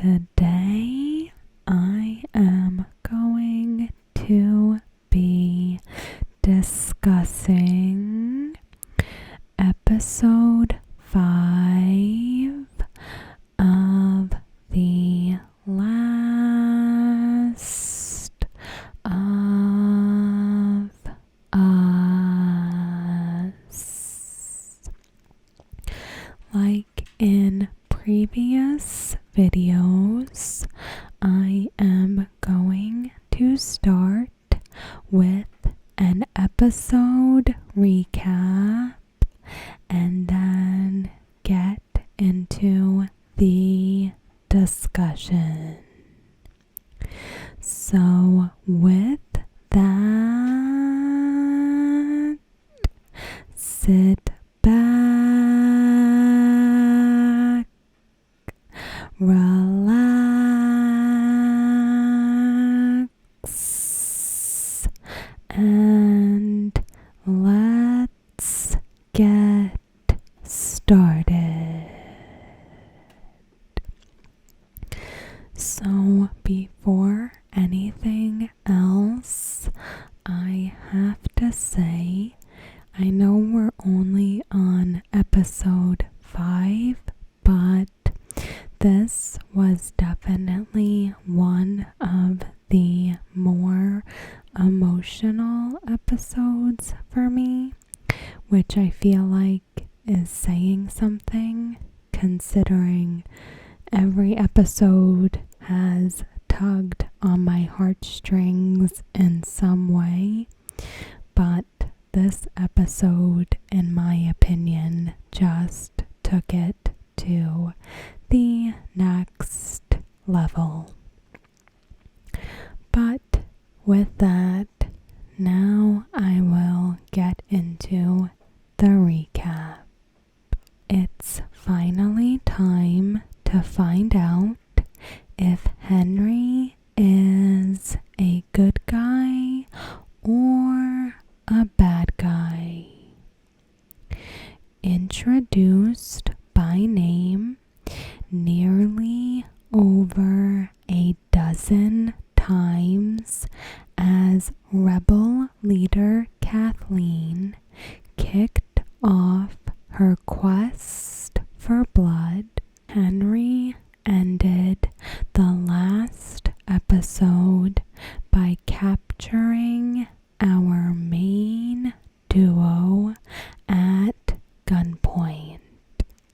Today I am going to be discussing episode 5 of The Last of Us. Like in previous videos, I am going to start with an episode recap and then get into the discussion. So with that, sit back, relax, and let's get started. So before anything else, I have to say, I know we're only on episode 5, but this was definitely one of the more emotional episodes for me, which I feel like is saying something, considering every episode has tugged on my heartstrings in some way, but this episode, in my opinion, just took it to the next level. But with that, now I will get into the recap. It's finally time to find out if Henry is a good guy or a bad guy. Introduced by name nearly over a dozen times as rebel leader Kathleen kicked off her quest for blood, Henry ended the last episode by capturing our main duo at gunpoint.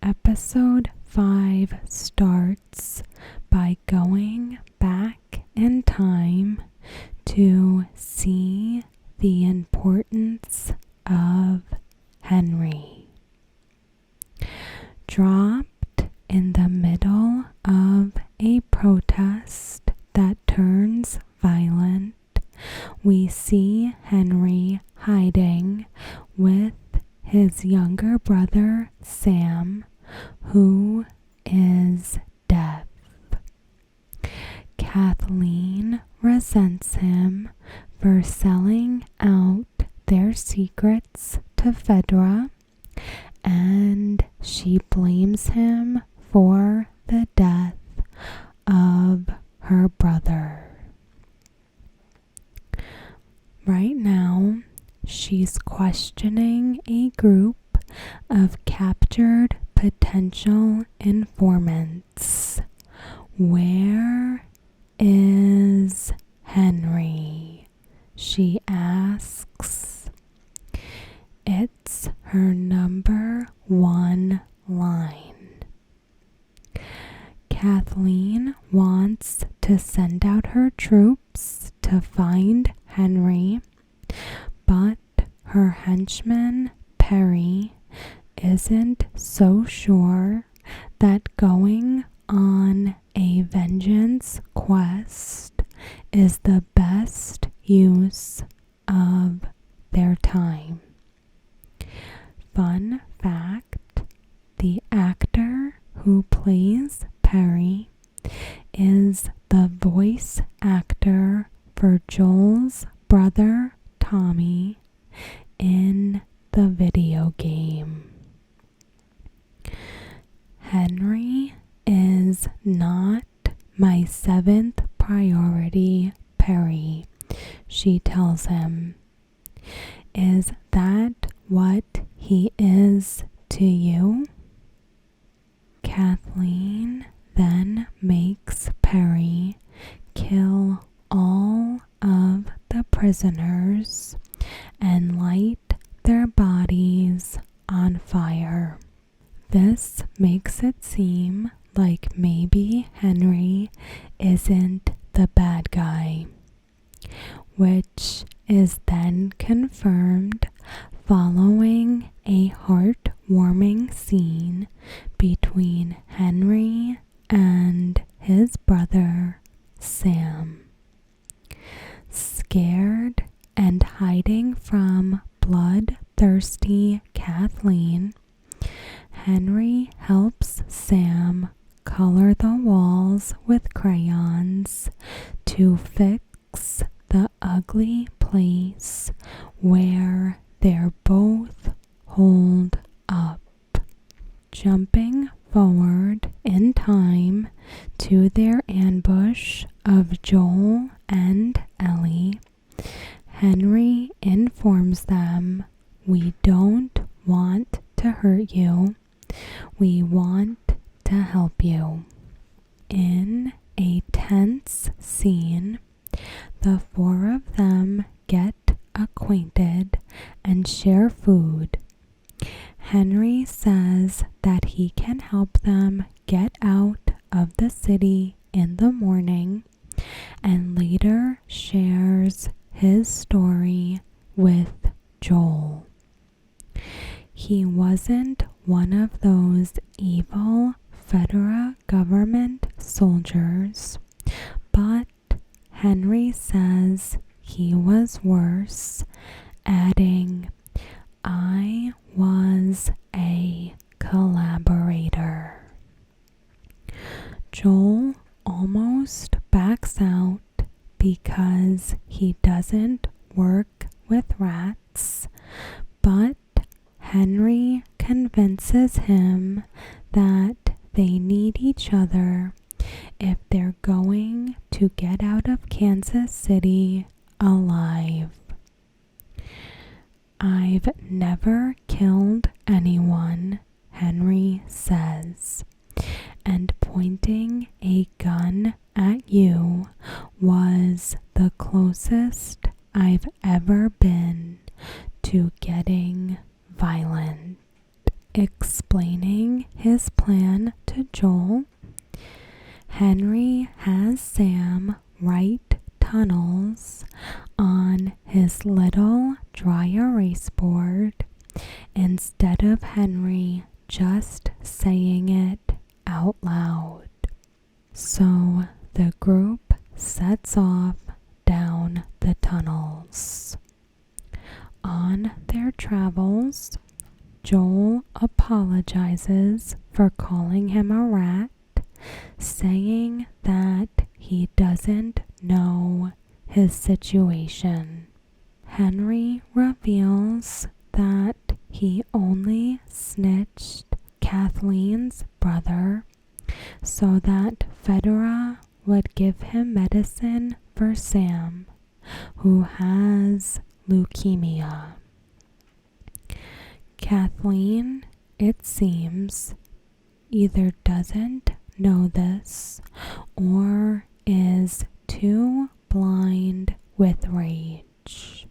Episode 5 starts by going back in time to see the importance of Henry. Dropped in the middle of a protest that turns violent, we see Henry hiding with his younger brother Sam, who is deaf. Kathleen resents him for selling out their secrets to Fedra, and she blames him for the death of her brother. Right now, she's questioning a group of captured potential informants. Where is Henry? She asks. It's her number 1 line. Kathleen wants to send out her troops to find Henry, but her henchman Perry isn't so sure that going on a vengeance quest is the best use of their time. Fun fact, the actor who plays Perry is the voice actor for Joel's brother Tommy in the video game. Henry is not my seventh priority, Perry, she tells him. Is that what he is to you? Kathleen then makes Perry kill all of the prisoners and light their bodies on fire. This makes it seem like maybe Henry isn't the bad guy, which is then confirmed following a heartwarming scene between Henry and his brother Sam. Scared and hiding from bloodthirsty Kathleen, Henry helps Sam color the walls with crayons to fix the ugly place where they're both holed up. Jumping forward in time to their ambush of Joel and Ellie, Henry informs them, "We don't want to hurt you. We want to help you." In a tense scene, the four of them get acquainted and share food. Henry says that he can help them get out of the city in the morning, and later shares his story with Joel. He wasn't one of those evil federal government soldiers, but Henry says he was worse, adding, "I was a collaborator." Joel almost backs out because he doesn't work with rats, but Henry convinces him that they need each other if they're going to get out of Kansas City alive. "I've never killed anyone," Henry says, "and pointing a gun at you was the closest I've ever been to getting violent." Explaining his plan to Joel, Henry has Sam write tunnels on his little dry erase board instead of Henry just saying it out loud. So the group sets off down the tunnels. On their travels, Joel apologizes for calling him a rat, saying that he doesn't know his situation. Henry reveals that he only snitched Kathleen's brother so that Fedora would give him medicine for Sam, who has leukemia. Kathleen, it seems, either doesn't know this or is too blind with rage.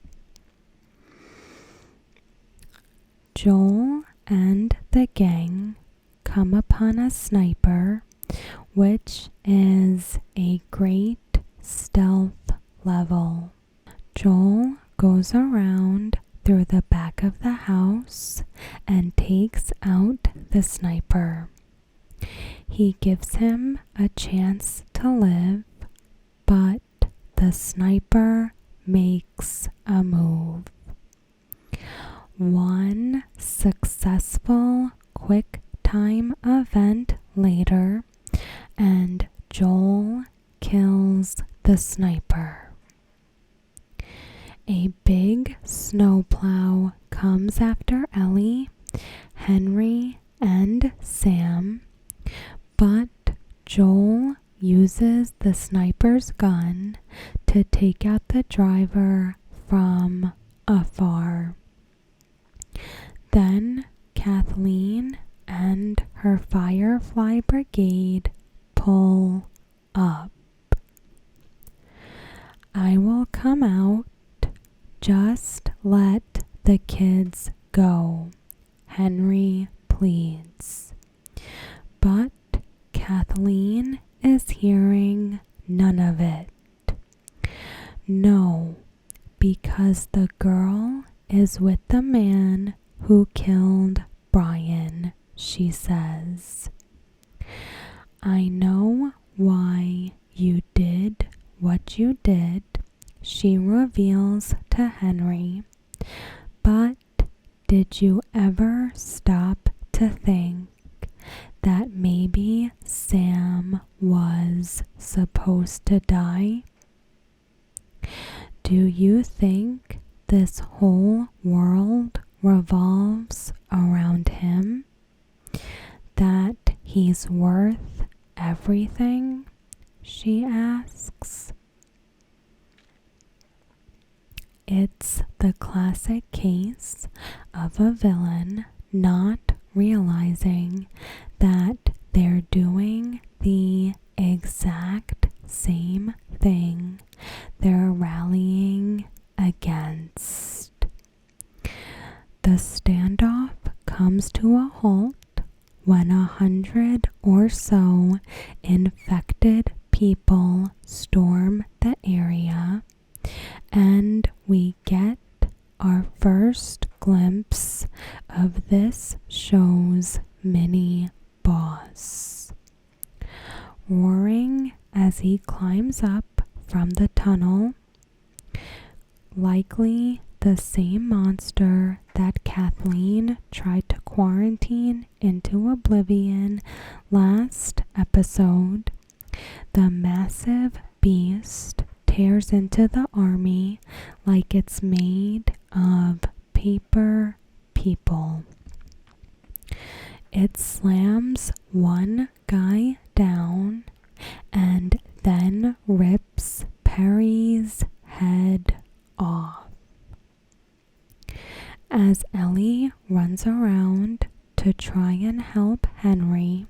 Joel and the gang come upon a sniper, which is a great stealth level. Joel goes around through the back of the house and takes out the sniper. He gives him a chance to live, but the sniper makes a move. One successful quick time event later, and Joel kills the sniper. A big snowplow comes after Ellie, Henry, and Sam, but Joel uses the sniper's gun to take out the driver from afar. Then Kathleen and her Firefly Brigade pull up. I will come out. Just let the kids go, Henry pleads. But Kathleen is hearing none of it. No, because the girl is with the man who killed Brian, she says. I know why you did what you did, she reveals to Henry. But did you ever stop to think that maybe Sam was supposed to die? Do you think this whole world revolves around him? That he's worth everything? She asks. It's the classic case of a villain not realizing that they're doing the exact same thing they're rallying against. The standoff comes to a halt when 100 or so infected people storm the area, and we get our first glimpse of this show's mini boss. Roaring as he climbs up from the tunnel, likely the same monster that Kathleen tried to quarantine into oblivion last episode, the massive beast tears into the army like it's made of paper people. It slams one guy down and then rips Perry's head off. As Ellie runs around to try and help Henry,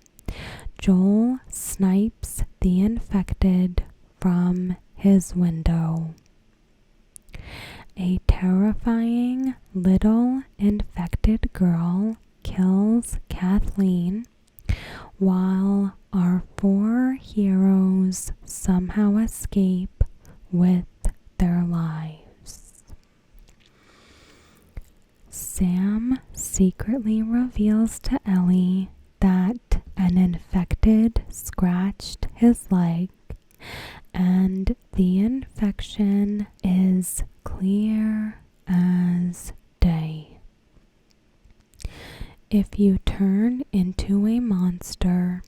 Joel snipes the infected from his window. A terrifying little infected girl kills Kathleen, while our four heroes somehow escape with their lives. Sam secretly reveals to Ellie that an infected scratched his leg, and the infection is clear as day. If you turn into a monster,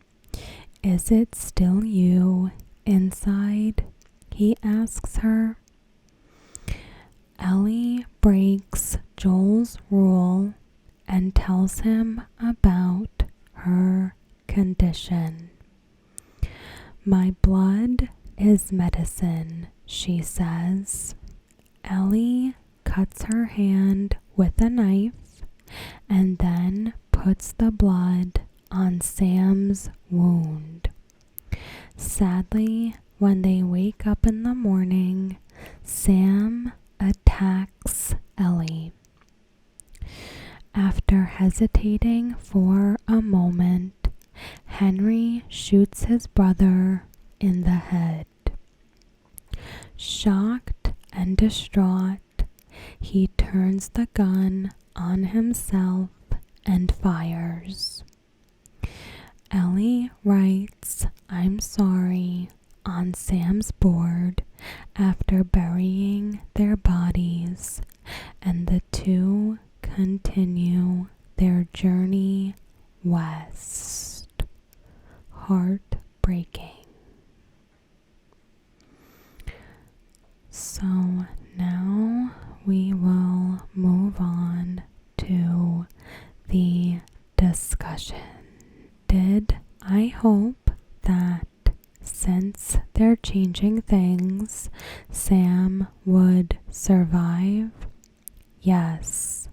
is it still you inside? He asks her. Ellie breaks Joel's rule and tells him about her condition. My blood is medicine, she says. Ellie cuts her hand with a knife and then puts the blood on Sam's wound. Sadly, when they wake up in the morning, Sam attacks Ellie. After hesitating for a moment, Henry shoots his brother in the head. Shocked and distraught, he turns the gun on himself and fires. Ellie writes, "I'm sorry," on Sam's board after burying their bodies, and the two continue their journey west. Heartbreaking. So now we will move on to the discussion. Did I hope that since they're changing things, Sam would survive? Yes,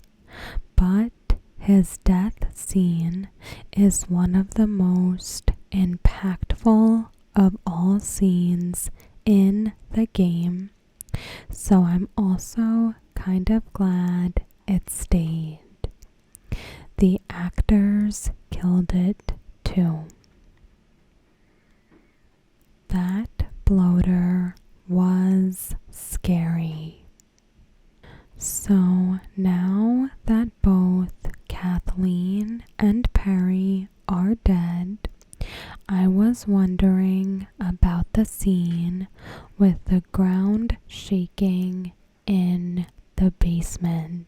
but his death scene is one of the most impactful of all scenes in the game, so I'm also kind of glad it stayed. The actors killed it too. That bloater was scary. So now that both Kathleen and Perry are dead, I was wondering about the scene with the ground shaking in the basement.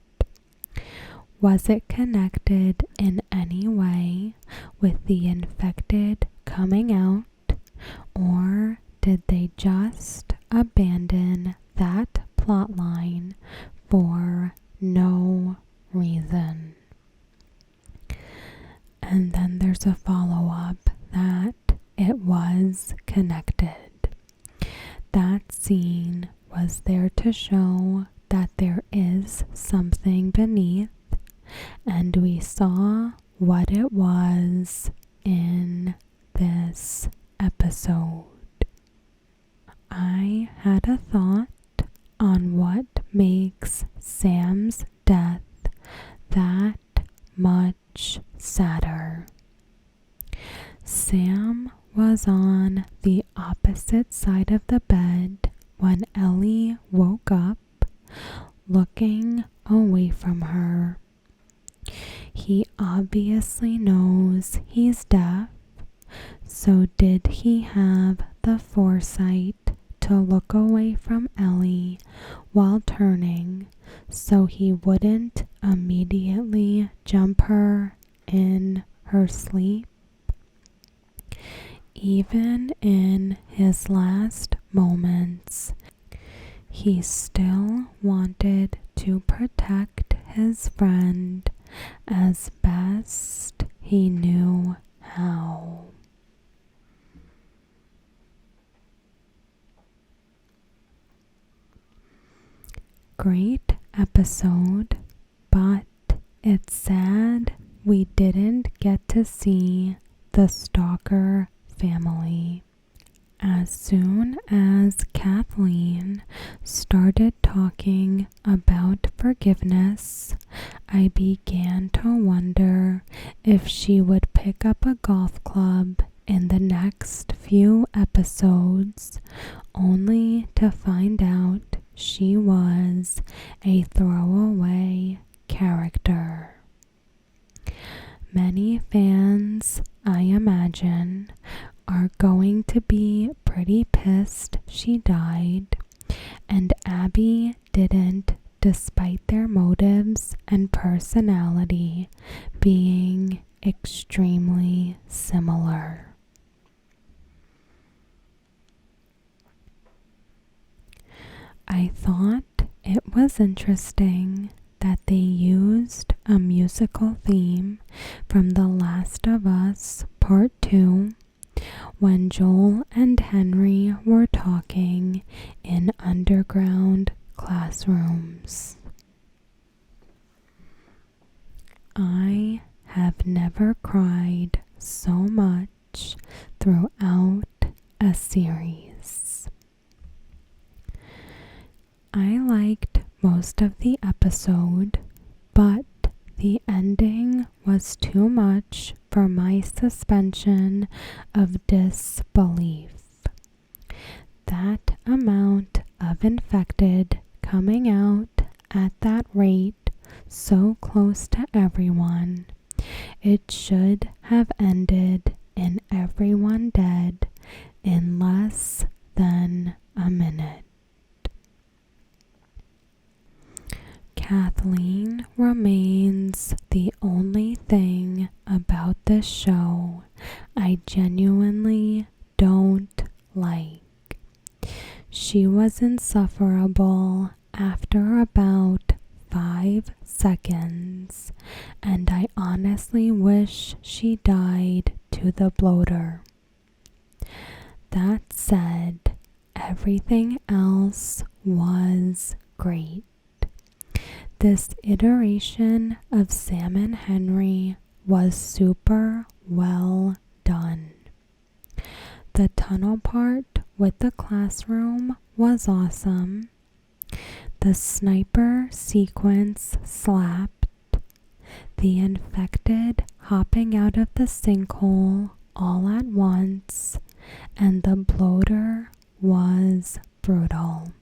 Was it connected in any way with the infected coming out, or did they just abandon that plotline for no reason? And then there's a follow-up that it was connected. That scene was there to show that there is something beneath, and we saw what it was in this episode. I had a thought on what makes Sam's death that much sadder. Sam was on the opposite side of the bed when Ellie woke up, looking away from her. He obviously knows he's deaf, so did he have the foresight to look away from Ellie while turning so he wouldn't immediately jump her in her sleep? Even in his last moments, he still wanted to protect his friend as best he knew how. Great episode, but it's sad we didn't get to see the Stalker family. As soon as Kathleen started talking about forgiveness, I began to wonder if she would pick up a golf club in the next few episodes, only to find out she was a throwaway character. Many fans, I imagine, are going to be pretty pissed she died, and Abby didn't, despite their motives and personality being extremely similar. I thought it was interesting that they used a musical theme from The Last of Us Part 2 when Joel and Henry were talking in underground classrooms. I have never cried so much throughout a series. I liked most of the episode, but the ending was too much for my suspension of disbelief. That amount of infected coming out at that rate, so close to everyone, it should have ended in everyone dead in less than a minute. Kathleen remains the only thing about this show I genuinely don't like. She was insufferable after about 5 seconds, and I honestly wish she died to the bloater. that said, everything else was great. This iteration of Sam and Henry was super well done. The tunnel part with the classroom was awesome. The sniper sequence slapped. The infected hopping out of the sinkhole all at once, and the bloater was brutal.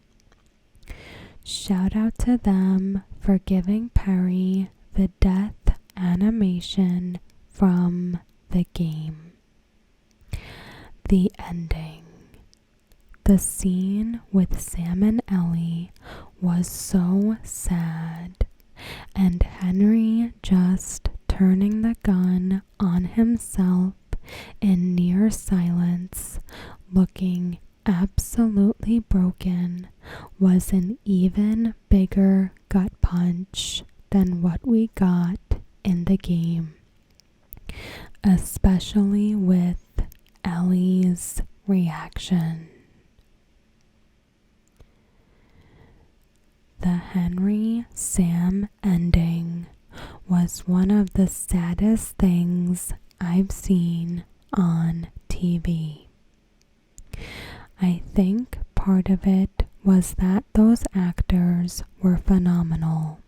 Shout out to them for giving Perry the death animation from the game. The ending. The scene with Sam and Ellie was so sad, and Henry just turning the gun on himself in near silence, looking absolutely broken, was an even bigger gut punch than what we got in the game, especially with Ellie's reaction. The Henry Sam ending was one of the saddest things I've seen on TV. I think part of it was that those actors were phenomenal.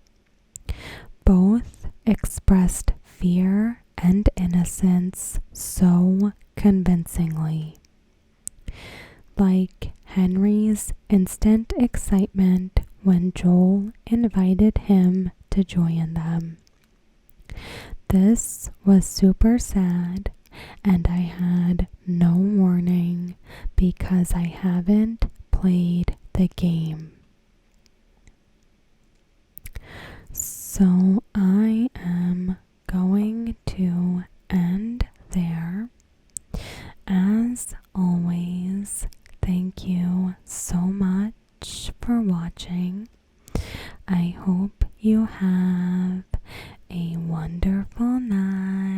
Both expressed fear and innocence so convincingly. Like Henry's instant excitement when Joel invited him to join them. This was super sad, and I had no warning because I haven't played the game. So I am going to end there. As always, thank you so much for watching. I hope you have a wonderful night.